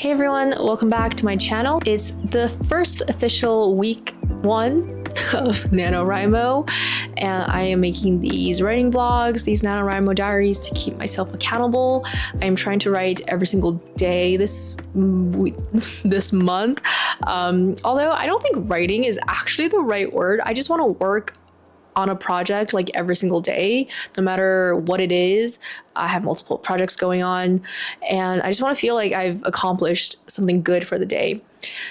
Hey everyone, welcome back to my channel. It's the first official week 1 of NaNoWriMo, and I am making these writing vlogs, these NaNoWriMo diaries to keep myself accountable. I am trying to write every single day this month. Although I don't think writing is actually the right word. I just want to work on a project like every single day, no matter what it is. I have multiple projects going on and I just want to feel like I've accomplished something good for the day.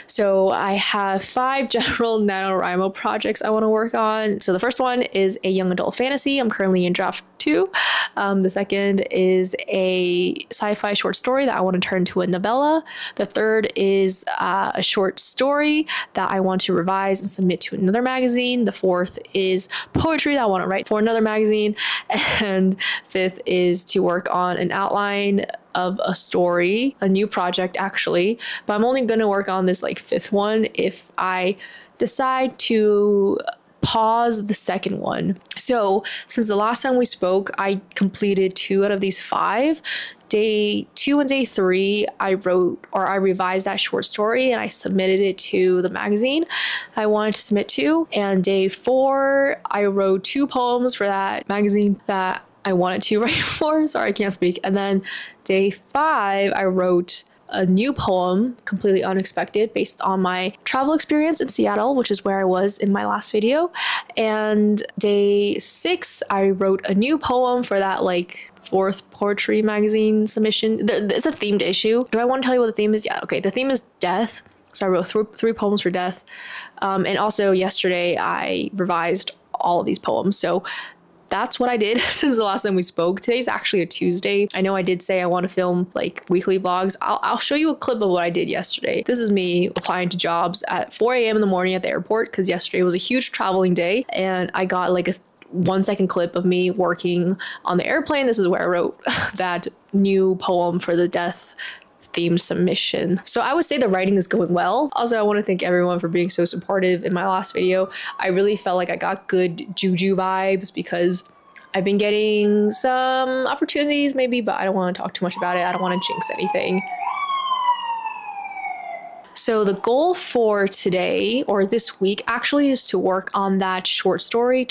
So I have 5 general NaNoWriMo projects I want to work on. So the first one is a young adult fantasy. I'm currently in draft 2. The second is a sci-fi short story that I want to turn into a novella. The third is a short story that I want to revise and submit to another magazine. The fourth is poetry that I want to write for another magazine. And fifth is to work on an outline of a story, a new project actually, but I'm only going to work on this like 5th one if I decide to pause the second one. So since the last time we spoke, I completed 2 out of these 5. Day 2 and day 3, I revised that short story and I submitted it to the magazine I wanted to submit to. And day 4, I wrote 2 poems for that magazine that I wanted to write for. Sorry, I can't speak. And then day 5, I wrote a new poem, completely unexpected, based on my travel experience in Seattle, which is where I was in my last video. And day 6, I wrote a new poem for that like 4th poetry magazine submission. It's a themed issue. Do I want to tell you what the theme is? Yeah, okay. The theme is death. So I wrote 3 poems for death. And also yesterday I revised all of these poems. So that's what I did since the last time we spoke. Today's actually a Tuesday. I know I did say I want to film like weekly vlogs. I'll show you a clip of what I did yesterday. This is me applying to jobs at 4 a.m. in the morning at the airport because yesterday was a huge traveling day and I got like a 1-second clip of me working on the airplane. This is where I wrote that new poem for the death themed submission. So I would say the writing is going well. Also, I want to thank everyone for being so supportive in my last video. I really felt like I got good juju vibes because I've been getting some opportunities maybe, but I don't want to talk too much about it. I don't want to jinx anything. So the goal for today or this week actually is to work on that short story,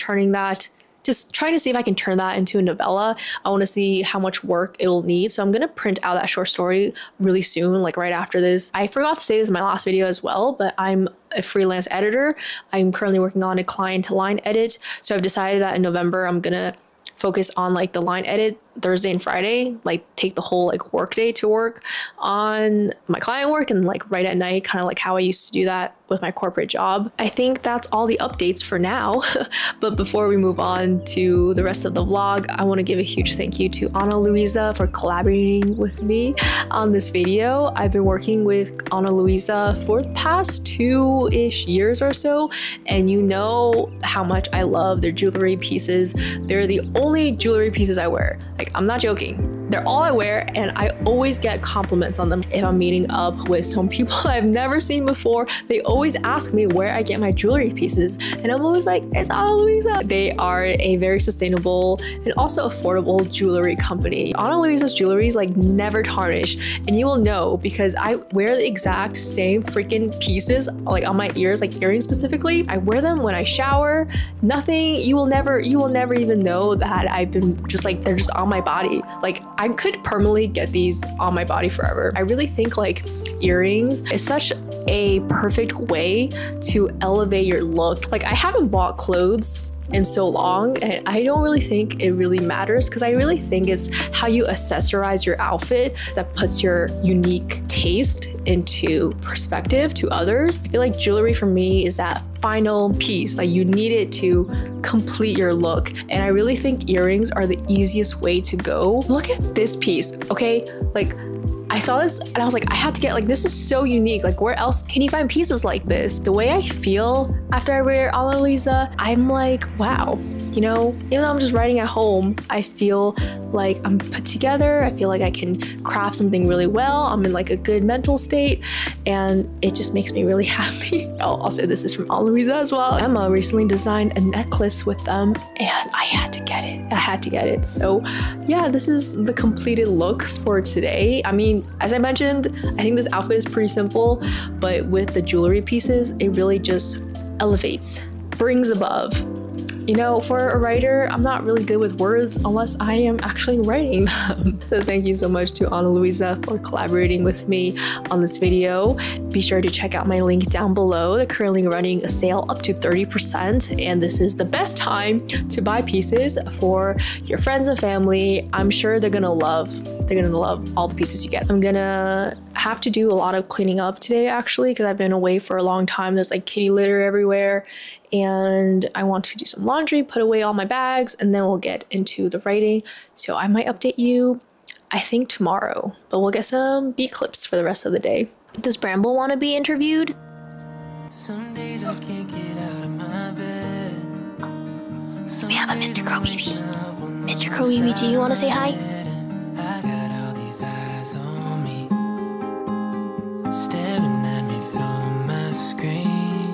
just trying to see if I can turn that into a novella. I want to see how much work it'll need. So I'm going to print out that short story really soon, like right after this. I forgot to say this in my last video as well, but I'm a freelance editor. I'm currently working on a client-to-line edit. So I've decided that in November, I'm going to focus on like the line edit Thursday and Friday, like take the whole like work day to work on my client work and like write at night, kind of like how I used to do that with my corporate job. I think that's all the updates for now. But before we move on to the rest of the vlog, I want to give a huge thank you to Ana Luisa for collaborating with me on this video. I've been working with Ana Luisa for the past 2-ish years or so, and you know how much I love their jewelry pieces. They're the only jewelry pieces I wear. Like, I'm not joking. They're all I wear, and I always get compliments on them. If I'm meeting up with some people I've never seen before, they always ask me where I get my jewelry pieces, and I'm always like, it's Ana Luisa. They are a very sustainable and also affordable jewelry company. Ana Luisa's jewelry is like never tarnished, and you will know because I wear the exact same freaking pieces like on my ears, like earrings specifically. I wear them when I shower. Nothing, you will never even know that I've been just like, they're just on my body. Like, I could permanently get these on my body forever. I really think like earrings is such a perfect way to elevate your look. Like, I haven't bought clothes in so long and I don't really think it really matters because I really think it's how you accessorize your outfit that puts your unique taste into perspective to others. I feel like jewelry for me is that final piece. Like, you need it to complete your look, and I really think earrings are the easiest way to go. Look at this piece, okay? Like, I saw this and I was like, I had to get, like, this is so unique. Like, where else can you find pieces like this? The way I feel after I wear Ana Luisa, I'm like, wow, you know, even though I'm just writing at home, I feel like I'm put together. I feel like I can craft something really well. I'm in like a good mental state and it just makes me really happy. Oh, also, this is from Ana Luisa as well. Emma recently designed a necklace with them and I had to get it. I had to get it. So yeah, this is the completed look for today. I mean, As I mentioned, I think this outfit is pretty simple, but with the jewelry pieces, it really just elevates, brings above. You know, for a writer, I'm not really good with words unless I am actually writing them. So thank you so much to Ana Luisa for collaborating with me on this video. Be sure to check out my link down below. They're currently running a sale up to 30%, and this is the best time to buy pieces for your friends and family. I'm sure they're gonna love all the pieces you get. I'm gonna have to do a lot of cleaning up today actually, because I've been away for a long time. There's like kitty litter everywhere, and I want to do some laundry, put away all my bags, and then we'll get into the writing. So I might update you, I think tomorrow, but we'll get some B clips for the rest of the day. Does Bramble want to be interviewed? Some days I can't get out of my bed. We have a Mr. Crow Baby. Mr. Crow Baby, do you want to say hi? I got all these eyes on me, staring at me through my screen.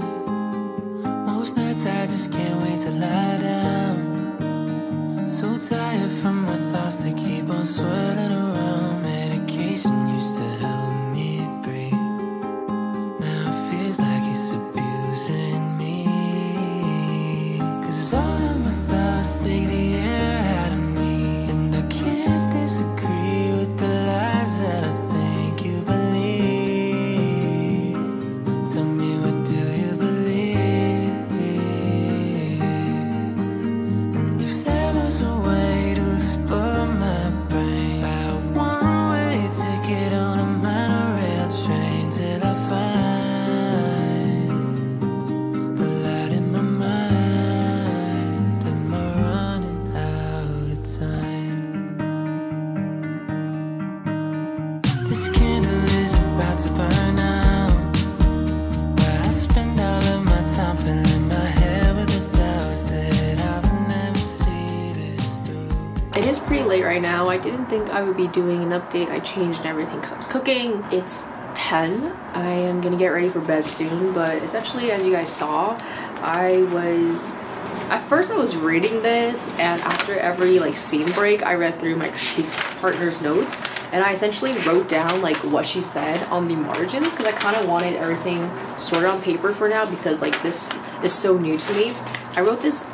Most nights I just can't wait to lie down. So tired from my thoughts that keep on swirling around. Medication used to help me breathe. Now it feels like it's abusing me. 'Cause all of my thoughts take the air out of me, and I can't disagree with the lies that I think you believe. Tell me, what do you believe? And if there was a way to explore my brain, buy a one-way ticket on a monorail train till I find the light in my mind. Am I running out of time? This Kindle is about to burn out, but I spend all of my time filling my head with the doubts that I would never see this through. It is pretty late right now. I didn't think I would be doing an update. I changed everything because I was cooking. It's 10. I am gonna get ready for bed soon, but essentially, as you guys saw, at first I was reading this, and after every like scene break, I read through my critique partner's notes, and I essentially wrote down like what she said on the margins, because I kind of wanted everything sorted on paper for now, because like this is so new to me. I wrote this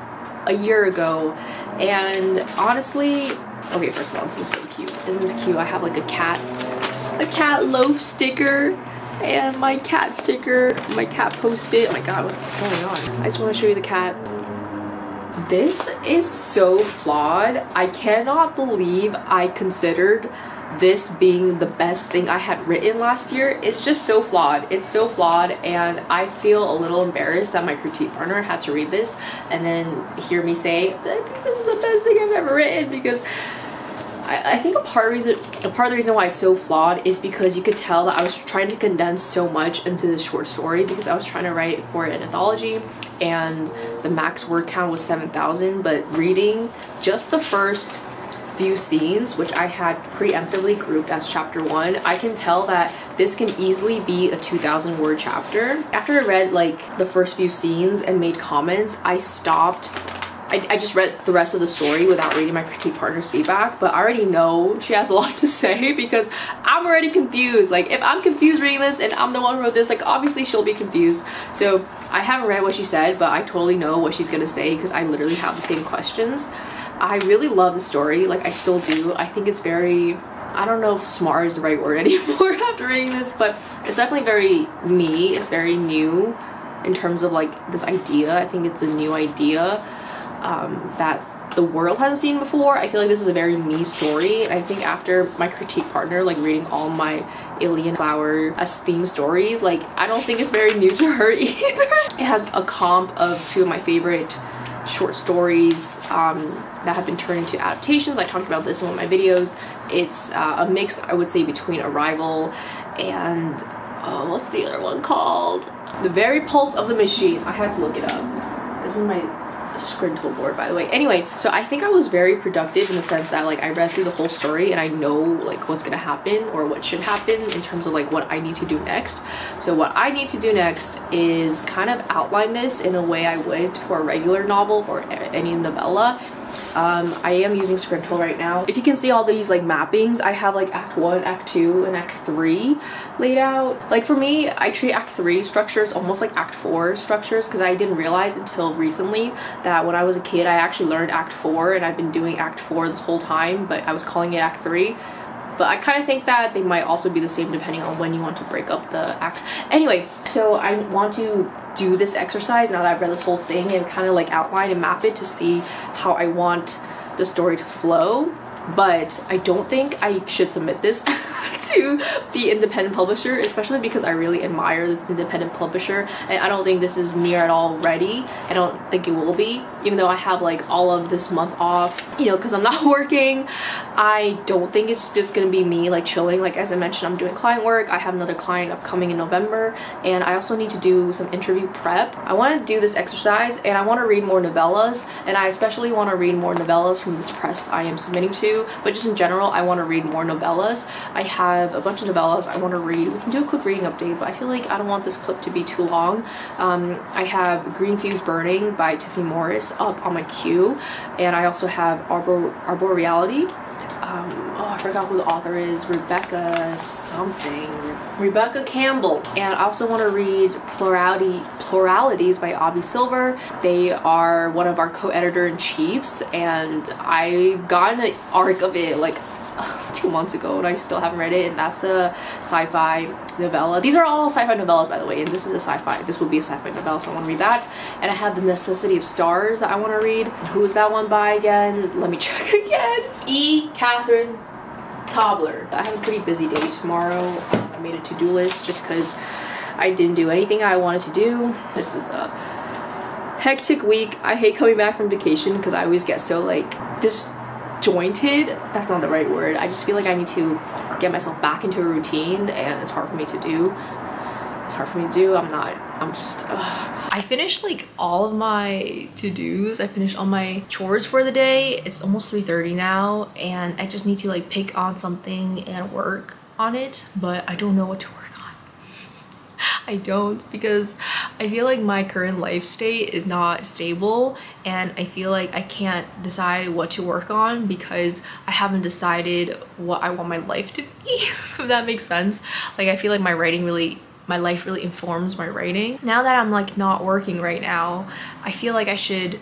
a year ago, and honestly, okay, first of all, this is so cute. Isn't this cute? I have like a cat loaf sticker, and my cat sticker, my cat post-it. Oh my god, what's going on? I just want to show you the cat. This is so flawed. I cannot believe I considered this being the best thing I had written last year. It's just so flawed. It's so flawed, and I feel a little embarrassed that my critique partner had to read this and then hear me say, I think this is the best thing I've ever written, because I think a part of the reason why it's so flawed is because you could tell that I was trying to condense so much into this short story, because I was trying to write for an anthology and the max word count was 7,000, but reading just the first few scenes, which I had preemptively grouped as chapter 1, I can tell that this can easily be a 2,000 word chapter. After I read like the first few scenes and made comments, I stopped. I just read the rest of the story without reading my critique partner's feedback, but I already know she has a lot to say because I'm already confused. Like, if I'm confused reading this and I'm the one who wrote this, like, obviously she'll be confused. So I haven't read what she said, but I totally know what she's gonna say because I literally have the same questions. I really love the story, like I still do. I think it's very, I don't know if smart is the right word anymore after reading this, but it's definitely very me. It's very new in terms of like this idea. I think it's a new idea that the world hasn't seen before. I feel like this is a very me story, and I think after my critique partner like reading all my alien flower as theme stories, like I don't think it's very new to her either. It has a comp of 2 of my favorite short stories that have been turned into adaptations. I talked about this in one of my videos. It's a mix, I would say, between Arrival and what's the other one called? The Very Pulse of the Machine. I had to look it up. This is my Scrintal board, by the way. Anyway, so I think I was very productive in the sense that like I read through the whole story and I know like what's gonna happen or what should happen in terms of like what I need to do next. So what I need to do next is kind of outline this in a way I would for a regular novel or any novella, I am using Scrintal right now. If you can see all these like mappings, I have like Act 1, Act 2, and Act 3 laid out. Like for me, I treat Act 3 structures almost like Act 4 structures because I didn't realize until recently that when I was a kid, I actually learned Act 4 and I've been doing Act 4 this whole time, but I was calling it Act 3. But I kind of think that they might also be the same depending on when you want to break up the acts. Anyway, so I want to do this exercise now that I've read this whole thing and kind of like outline and map it to see how I want the story to flow. But I don't think I should submit this to the independent publisher, especially because I really admire this independent publisher and I don't think this is near at all ready. I don't think it will be, even though I have like all of this month off, you know, because I'm not working. I don't think it's just gonna be me like chilling. Like as I mentioned, I'm doing client work. I have another client upcoming in November and I also need to do some interview prep. I want to do this exercise and I want to read more novellas, and I especially want to read more novellas from this press I am submitting to, but just in general I want to read more novellas. I have a bunch of novellas I want to read. We can do a quick reading update, but I feel like I don't want this clip to be too long. I have Green Fuse Burning by Tiffany Morris up on my queue, and I also have Arboreality. Oh, I forgot who the author is. Rebecca something. Rebecca Campbell. And I also want to read Pluralities by Abby Silver. They are one of our co-editor-in-chiefs, and I've gotten an arc of it like 2 months ago and I still haven't read it, and that's a sci-fi novella. These are all sci-fi novellas, by the way, and this is a sci-fi. This will be a sci-fi novella, so I want to read that. And I have The Necessity of Stars that I want to read. Who is that one by again? Let me check again. E. Catherine Tobler. I have a pretty busy day tomorrow. I made a to-do list just because I didn't do anything I wanted to do. This is a hectic week. I hate coming back from vacation because I always get so like disjointed. That's not the right word. I just feel like I need to get myself back into a routine and it's hard for me to do. I finished like all of my to-dos. I finished all my chores for the day. It's almost 3:30 now and I just need to like pick on something and work on it, but I don't know what to work on. I don't, because I feel like my current life state is not stable and I feel like I can't decide what to work on because I haven't decided what I want my life to be, if that makes sense. Like I feel like my life really informs my writing. Now that I'm like not working right now, I feel like I should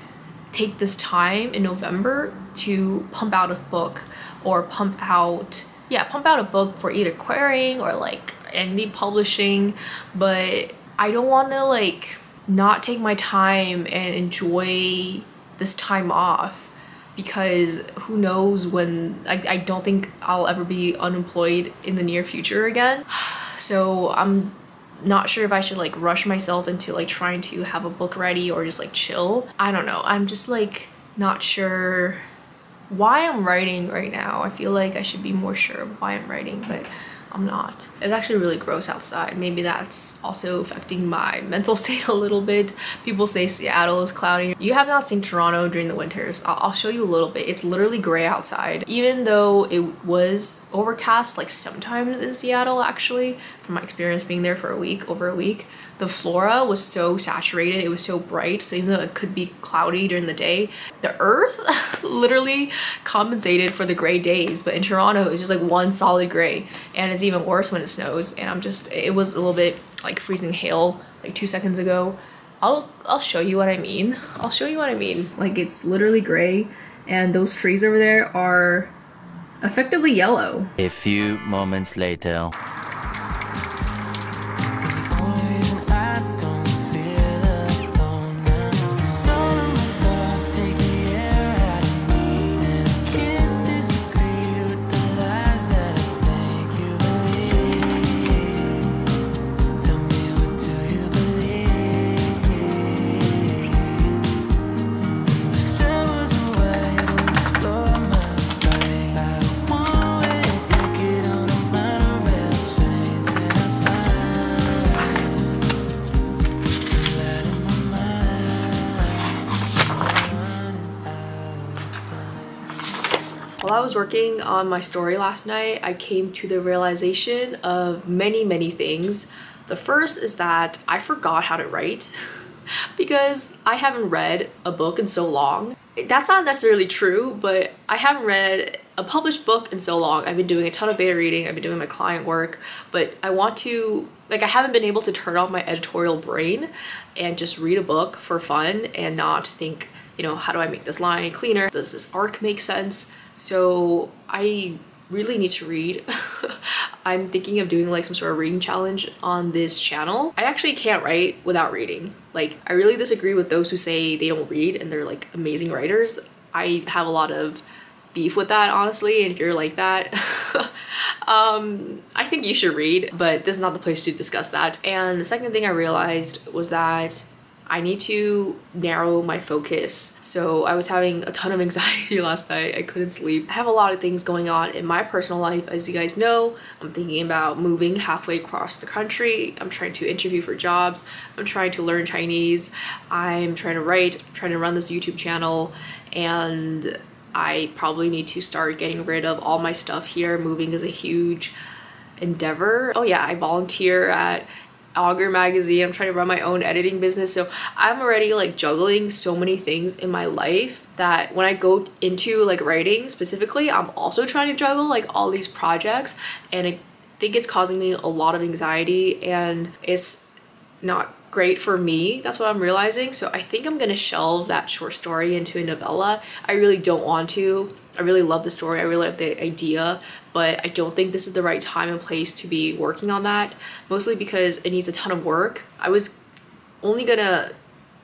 take this time in November to pump out a book or pump out a book for either querying or like indie publishing, but I don't want to like not take my time and enjoy this time off because who knows when. I don't think I'll ever be unemployed in the near future again. So I'm not sure if I should like rush myself into like trying to have a book ready or just like chill. I don't know. I'm just like not sure why I'm writing right now. I feel like I should be more sure of why I'm writing, but I'm not. It's actually really gross outside. Maybe that's also affecting my mental state a little bit. People say Seattle is cloudy. You have not seen Toronto during the winters. I'll show you a little bit. It's literally gray outside. Even though it was overcast like sometimes in Seattle, actually, from my experience being there for over a week, the flora was so saturated, it was so bright, so even though it could be cloudy during the day, the earth literally compensated for the gray days. But in Toronto, it's just like one solid gray, and it's even worse when it snows. And it was a little bit like freezing hail like 2 seconds ago. I'll show you what I mean. I'll show you what I mean. Like it's literally gray, and those trees over there are effectively yellow. A few moments later. While I was working on my story last night, I came to the realization of many things. The first is that I forgot how to write because I haven't read a book in so long. That's not necessarily true, but I haven't read a published book in so long. I've been doing a ton of beta reading, I've been doing my client work, but I want to, like, I haven't been able to turn off my editorial brain and just read a book for fun and not think, you know, how do I make this line cleaner? Does this arc make sense? So I really need to read. I'm thinking of doing like some sort of reading challenge on this channel. I actually can't write without reading. Like, I really disagree with those who say they don't read and they're like amazing writers. I have a lot of beef with that, honestly, and if you're like that, I think you should read, but this is not the place to discuss that. And the second thing I realized was that I need to narrow my focus. So I was having a ton of anxiety last night. I couldn't sleep. I have a lot of things going on in my personal life. As you guys know, I'm thinking about moving halfway across the country. I'm trying to interview for jobs. I'm trying to learn Chinese. I'm trying to write, I'm trying to run this YouTube channel, and I probably need to start getting rid of all my stuff here. Moving is a huge endeavor. Oh yeah, I volunteer at Augur magazine. I'm trying to run my own editing business, so I'm already like juggling so many things in my life that when I go into like writing specifically, I'm also trying to juggle like all these projects, and I think it's causing me a lot of anxiety and it's not great for me. That's what I'm realizing. So I think I'm gonna shelve that short story into a novella. I really don't want to. I really love the story, I really love the idea, but I don't think this is the right time and place to be working on that, mostly because it needs a ton of work. I was only gonna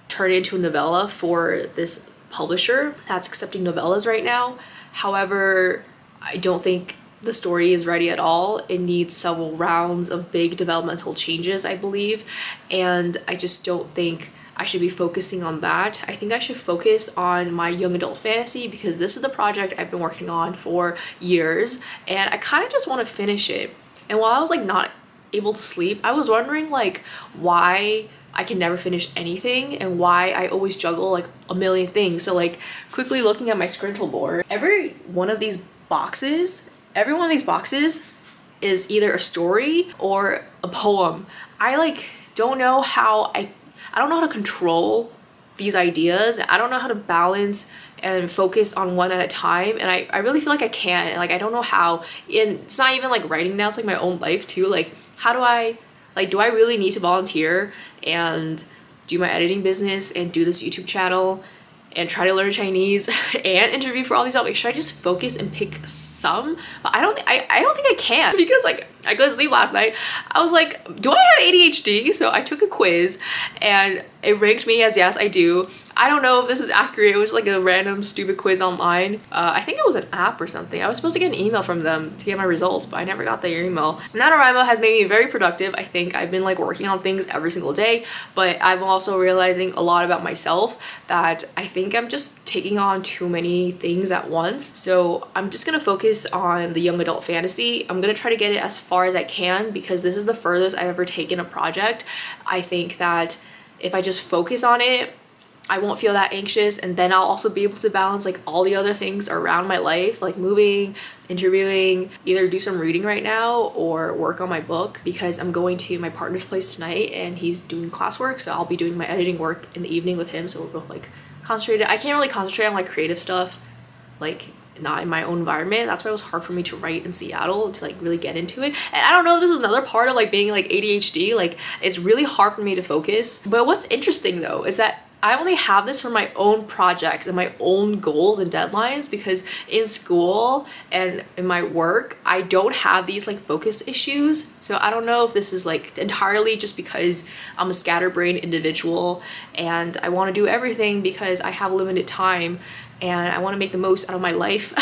turn it into a novella for this publisher that's accepting novellas right now. However, I don't think the story is ready at all. It needs several rounds of big developmental changes, I believe, and I just don't think I should be focusing on that. I think I should focus on my young adult fantasy, because this is the project I've been working on for years and I kind of just want to finish it. And while I was like not able to sleep, I was wondering like why I can never finish anything and why I always juggle like a million things. So like quickly looking at my Scrintal board, every one of these boxes is either a story or a poem. I like don't know how I don't know how to control these ideas. I don't know how to balance and focus on one at a time, and I really feel like I can't, and like I don't know how. And it's not even like writing now, it's like my own life too. Like how do I, like, do I really need to volunteer and do my editing business and do this YouTube channel and try to learn Chinese and interview for all these jobs? Like, should I just focus and pick some? But I don't think I can, because like I couldn't sleep last night. I was like, do I have ADHD? So I took a quiz and it ranked me as yes, I do. I don't know if this is accurate. It was like a random stupid quiz online. I think it was an app or something. I was supposed to get an email from them to get my results, but I never got their email. NaNoWriMo has made me very productive. I think I've been like working on things every single day, but I'm also realizing a lot about myself, that I think I'm just taking on too many things at once. So I'm just gonna focus on the young adult fantasy. I'm gonna try to get it as far as I can, because this is the furthest I've ever taken a project. I think that if I just focus on it, I won't feel that anxious, and then I'll also be able to balance like all the other things around my life, like moving, interviewing, either do some reading right now or work on my book, because I'm going to my partner's place tonight and he's doing classwork, so I'll be doing my editing work in the evening with him, so we're both like concentrated. I can't really concentrate on like creative stuff, like not in my own environment. That's why it was hard for me to write in Seattle, to like really get into it. And I don't know if this is another part of like being like ADHD, like it's really hard for me to focus. But what's interesting though is that I only have this for my own projects and my own goals and deadlines, because in school and in my work, I don't have these like focus issues. So I don't know if this is like entirely just because I'm a scatterbrained individual and I want to do everything because I have limited time and I want to make the most out of my life.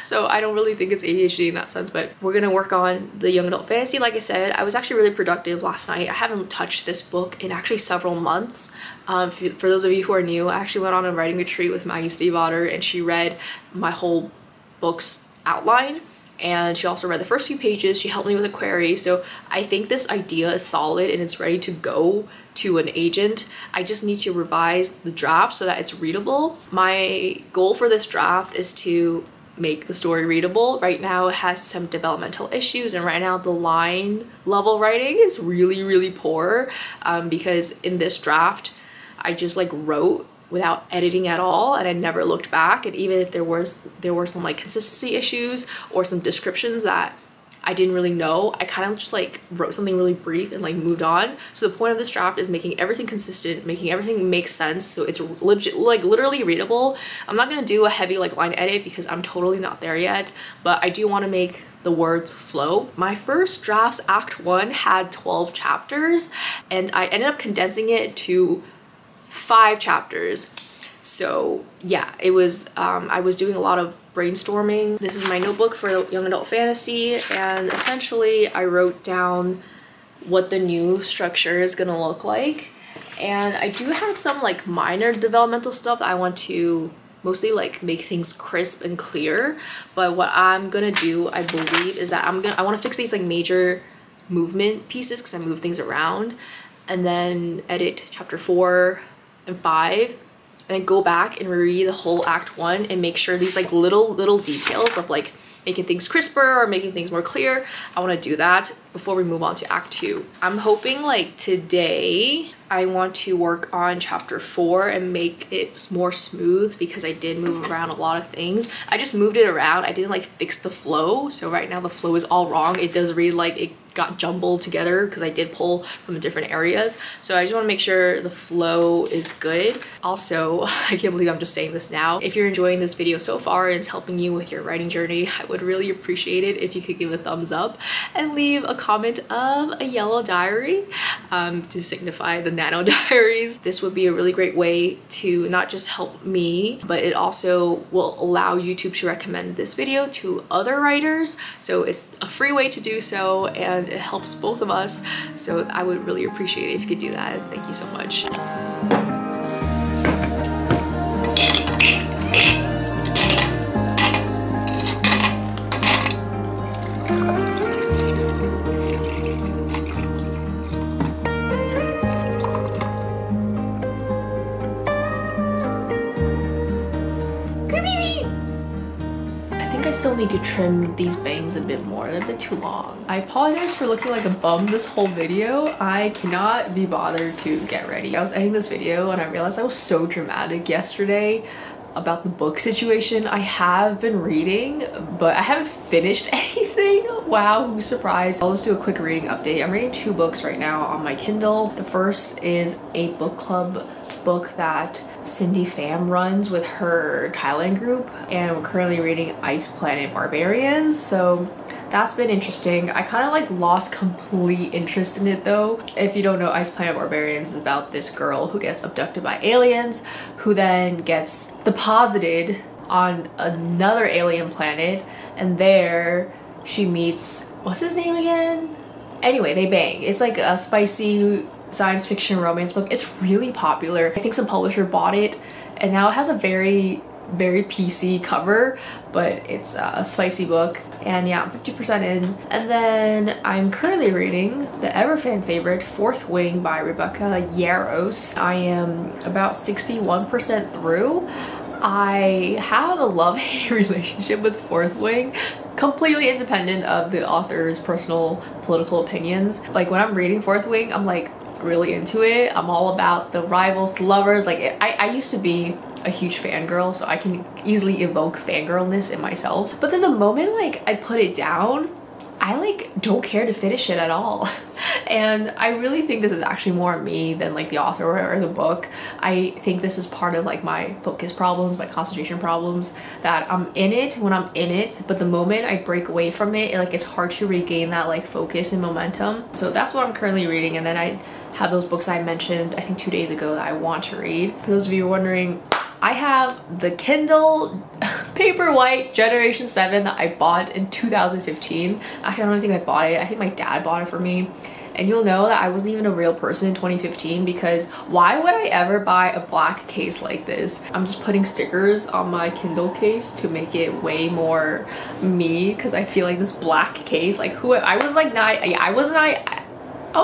So I don't really think it's ADHD in that sense, but we're gonna work on the young adult fantasy. Like I said, I was actually really productive last night. I haven't touched this book in actually several months. For those of you who are new, I actually went on a writing retreat with Maggie Stiefvater, and she read my whole book's outline, and she also read the first few pages. She helped me with a query, so I think this idea is solid and it's ready to go to an agent. I just need to revise the draft so that it's readable. My goal for this draft is to make the story readable. Right now it has some developmental issues, and right now the line level writing is really poor, because in this draft I just like wrote without editing at all, and I never looked back. And even if there were some like consistency issues or some descriptions that I didn't really know, I kind of just like wrote something really brief and like moved on. So the point of this draft is making everything consistent, making everything make sense, so it's legit, like literally readable. I'm not gonna do a heavy like line edit because I'm totally not there yet, but I do want to make the words flow. My first draft's Act 1 had 12 chapters, and I ended up condensing it to 5 chapters. So yeah, it was I was doing a lot of brainstorming. This is my notebook for young adult fantasy, and essentially I wrote down what the new structure is gonna look like. And I do have some like minor developmental stuff that I want to mostly like make things crisp and clear. But what I'm gonna do, I believe, is that I want to fix these like major movement pieces because I move things around, and then edit chapter 4 and 5, and then go back and reread the whole Act 1 and make sure these like little details of like making things crisper or making things more clear, I want to do that before we move on to Act 2. I'm hoping like today I want to work on chapter 4 and make it more smooth, because I did move around a lot of things. I just moved it around, I didn't like fix the flow, so right now the flow is all wrong. It does read like it got jumbled together because I did pull from the different areas. So I just want to make sure the flow is good. Also, I can't believe I'm just saying this now, if you're enjoying this video so far and it's helping you with your writing journey, I would really appreciate it if you could give a thumbs up and leave a comment of a yellow diary to signify the Nano Diaries. This would be a really great way to not just help me, but it also will allow YouTube to recommend this video to other writers. So it's a free way to do so, and it helps both of us. So I would really appreciate it if you could do that. Thank you so much. Still need to trim these bangs a bit more. They're a bit too long. I apologize for looking like a bum this whole video. I cannot be bothered to get ready. I was editing this video and I realized I was so dramatic yesterday about the book situation. I have been reading, but I haven't finished anything. Wow, who's surprised? I'll just do a quick reading update. I'm reading 2 books right now on my Kindle. The first is a book club book that Cindy Pham runs with her Thailand group, and we're currently reading Ice Planet Barbarians, so that's been interesting. I kind of like lost complete interest in it though. If you don't know, Ice Planet Barbarians is about this girl who gets abducted by aliens, who then gets deposited on another alien planet, and there she meets, what's his name again? Anyway, they bang. It's like a spicy science fiction romance book. It's really popular. I think some publisher bought it, and now it has a very PC cover, but it's a spicy book. And yeah, I'm 50% in. And then I'm currently reading the ever fan favorite Fourth Wing by Rebecca Yarros. I am about 61% through. I have a love-hate relationship with Fourth Wing, completely independent of the author's personal political opinions. Like when I'm reading Fourth Wing, I'm like really into it. I'm all about the rivals, the lovers. Like I used to be a huge fangirl, so I can easily evoke fangirlness in myself. But then the moment like I put it down, I like don't care to finish it at all. And I really think this is actually more me than like the author or the book. I think this is part of like my focus problems, my concentration problems, that I'm in it when I'm in it, but the moment I break away from it, like it's hard to regain that like focus and momentum. So that's what I'm currently reading. And then I have those books I mentioned I think 2 days ago that I want to read. For those of you wondering, I have the Kindle Paperwhite Generation 7 that I bought in 2015. Actually, I don't think I bought it. I think my dad bought it for me. And you'll know that I wasn't even a real person in 2015, because why would I ever buy a black case like this? I'm just putting stickers on my Kindle case to make it way more me, because I feel like this black case, like I was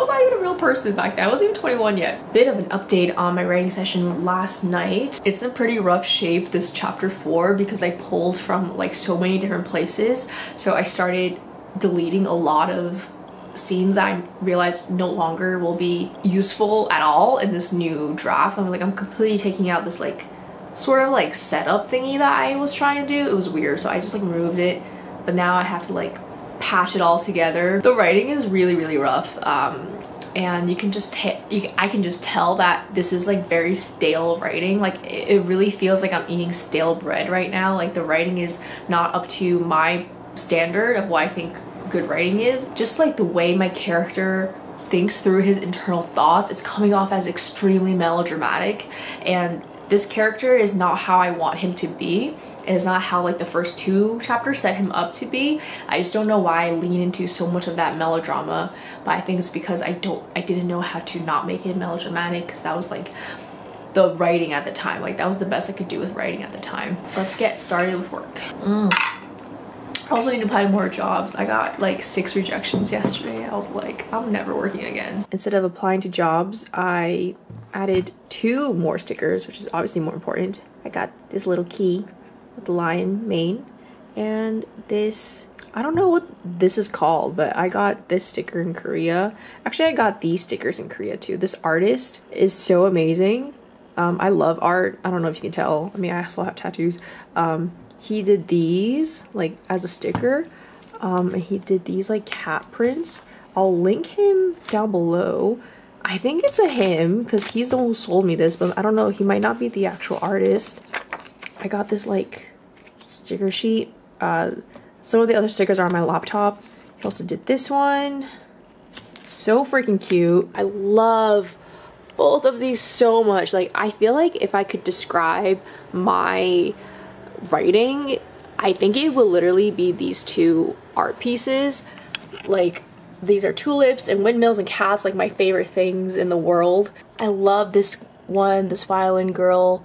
not even a real person back then. I wasn't even 21 yet. Bit of an update on my writing session last night. It's in pretty rough shape, this chapter 4, because I pulled from like so many different places. So I started deleting a lot of scenes that I realized no longer will be useful at all in this new draft. I'm completely taking out this like sort of like setup thingy that I was trying to do. It was weird, so I just like removed it, but now I have to like patch it all together. The writing is really, really rough, and you can just I can just tell that this is like very stale writing. Like it really feels like I'm eating stale bread right now. Like the writing is not up to my standard of what I think good writing is. Just like the way my character thinks through his internal thoughts, it's coming off as extremely melodramatic, and this character is not how I want him to be. It is not how like the first 2 chapters set him up to be. I just don't know why I lean into so much of that melodrama, but I think it's because I didn't know how to not make it melodramatic, because that was like the writing at the time. Like that was the best I could do with writing at the time. Let's get started with work. I also need to apply to more jobs. I got like 6 rejections yesterday, and I was like, I'm never working again. Instead of applying to jobs, I added 2 more stickers, which is obviously more important. I got this little key with the lion mane, and this, I don't know what this is called, but I got this sticker in Korea. Actually, I got these stickers in Korea too. This artist is so amazing. I love art. I don't know if you can tell. I mean, I also have tattoos. He did these like as a sticker, and he did these like cat prints. I'll link him down below. I think it's a him because he's the one who sold me this, but I don't know, he might not be the actual artist. I got this like sticker sheet. Some of the other stickers are on my laptop. He also did this one. So freaking cute. I love both of these so much. Like I feel like if I could describe my writing, I think it will literally be these 2 art pieces. Like these are tulips and windmills and cats, like my favorite things in the world. I love this one, this violin girl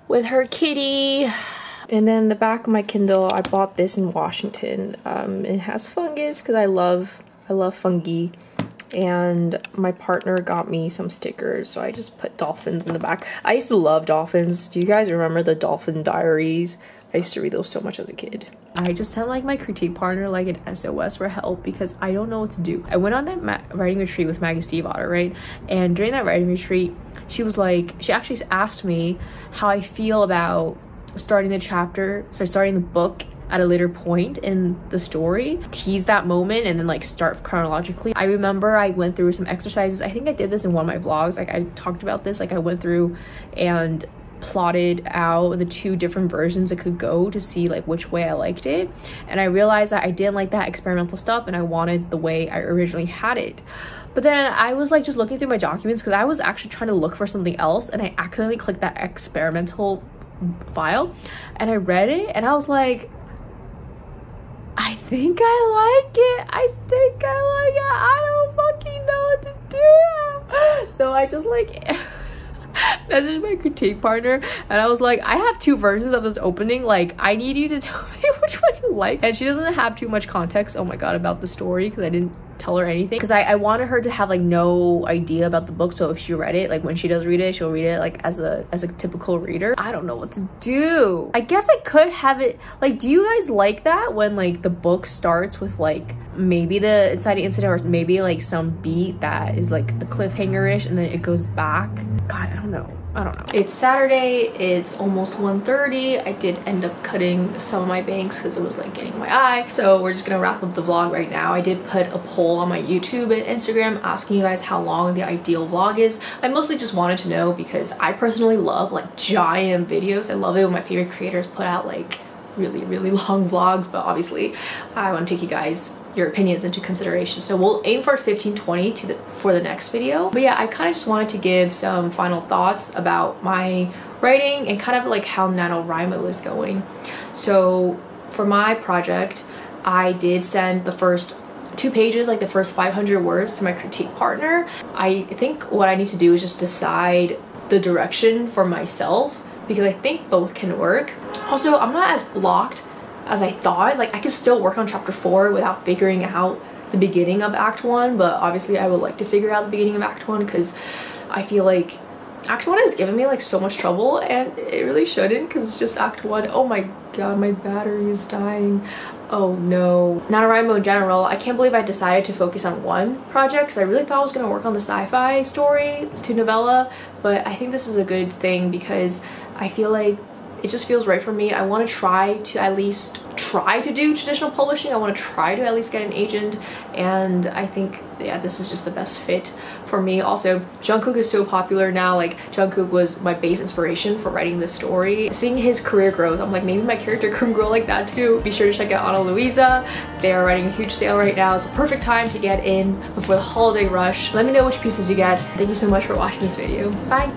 with her kitty. And then the back of my Kindle, I bought this in Washington. It has fungus because I love fungi. And my partner got me some stickers, so I just put dolphins in the back. I used to love dolphins. Do you guys remember the Dolphin Diaries? I used to read those so much as a kid. I just sent like my critique partner like an SOS for help because I don't know what to do. I went on that writing retreat with Maggie Stiefvater, right? And during that writing retreat, she was like, she actually asked me how I feel about starting the book at a later point in the story, tease that moment and then like start chronologically. I remember I went through some exercises. I think I did this in one of my vlogs. Like I talked about this, like I went through and plotted out the 2 different versions it could go to see like which way I liked it, and I realized that I didn't like that experimental stuff and I wanted the way I originally had it. But then I was like just looking through my documents because I was actually trying to look for something else, and I accidentally clicked that experimental file and I read it and I was like, I think I like it. I don't fucking know what to do. So I just like messaged my critique partner and I was like, I have 2 versions of this opening. Like, I need you to tell me which one you like. And she doesn't have too much context, oh my god, about the story because I didn't tell her anything, because I wanted her to have like no idea about the book. So if she read it, like when she does read it, she'll read it like as a typical reader. I don't know what to do. I guess I could have it like, do you guys like that when like the book starts with like maybe the inciting incident or maybe like some beat that is like a cliffhanger-ish and then it goes back? God, I don't know. It's Saturday, it's almost 1:30. I did end up cutting some of my bangs because it was like getting in my eye. So we're just gonna wrap up the vlog right now. I did put a poll on my YouTube and Instagram asking you guys how long the ideal vlog is. I mostly just wanted to know because I personally love like giant videos. I love it when my favorite creators put out like really long vlogs, but obviously I want to take you guys your opinions into consideration. So we'll aim for 15-20 for the next video. But yeah, I kind of just wanted to give some final thoughts about my writing and kind of like how NaNoWriMo is going. So for my project, I did send the first 2 pages, like the first 500 words to my critique partner. I think what I need to do is just decide the direction for myself because I think both can work. Also, I'm not as blocked as I thought. Like I could still work on chapter 4 without figuring out the beginning of act 1, but obviously I would like to figure out the beginning of act 1 because I feel like act 1 has given me like so much trouble and it really shouldn't because it's just act 1. Oh my god, my battery is dying. Oh no. NaNoWriMo in general, I can't believe I decided to focus on one project because I really thought I was going to work on the sci-fi story to novella, but I think this is a good thing because I feel like it just feels right for me. I want to try to at least try to do traditional publishing. I want to try to at least get an agent, and I think, yeah, this is just the best fit for me. Also, Jungkook is so popular now. Like, Jungkook was my base inspiration for writing this story. Seeing his career growth, I'm like, maybe my character can grow like that too. Be sure to check out Ana Luisa. They are writing a huge sale right now. It's a perfect time to get in before the holiday rush. Let me know which pieces you get. Thank you so much for watching this video. Bye!